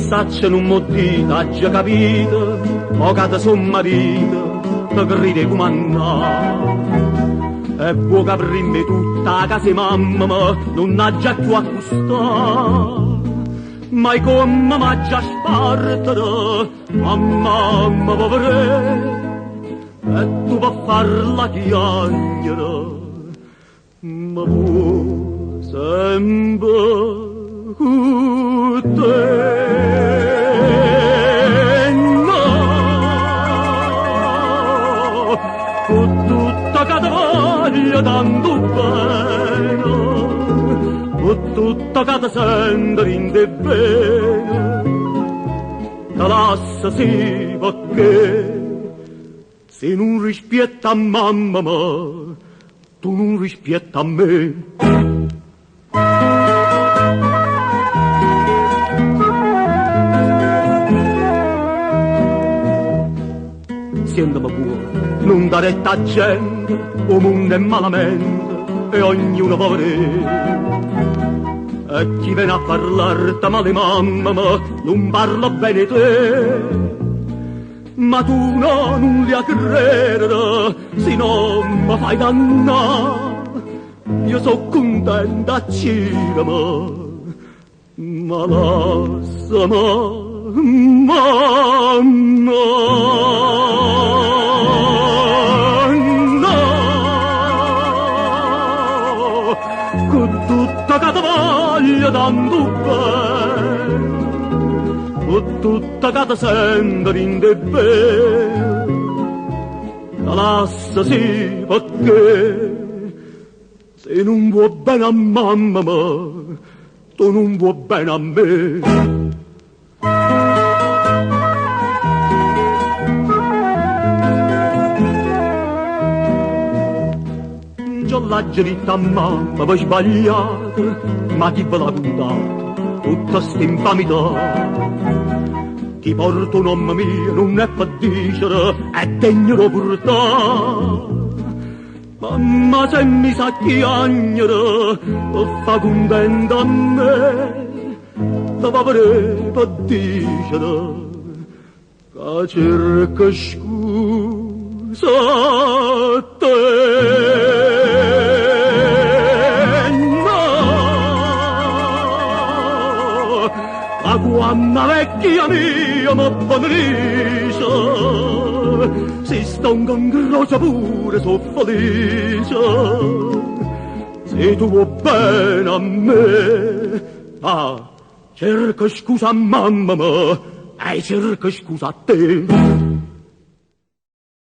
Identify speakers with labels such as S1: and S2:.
S1: Saccia non m'ho dito, ha già capito, mo che te son marito, te gride come annà. E vuoi che prima tutta la casa mamma non ha già più accostare. Ma come m'ha già spartata, mamma povere, e tu puoi farla chiagnere, ma vuoi sempre con te. Con tutta che ti voglio tanto bene, con tutta che ti sento rinde bene, te lascia sì perché se non rispetti a mamma, tu non rispetti a me. Sentimi buono, non dare retta a gente, il mondo è malamente e ognuno povere. E chi viene a parlarti male mamma, non parla bene te. Ma tu no, non li a credere, se no mi fai dannare. Io so contenta a cirama, ma lasciami, mamma. Con tutta che ti voglio tanto bene, con tutta che ti sento rinde bene, la lascia sì perché se non vuoi bene a mamma, tu non vuoi bene a me. L'ha detta a mamma per sbagliare, ma chi ve l'ha contato tutta sta infamità? Chi porta un nome mio non è per dicere, è degno di portare. Mamma se mi sa chiagnere, fa contenta a me, te va per dicere, che cerca scusa a te. La guamma vecchia mia mi benedice, se sto in croce pure so felice. Se tu vuoi bene a me, cerca scusa a mamma, e cerca scusa a te.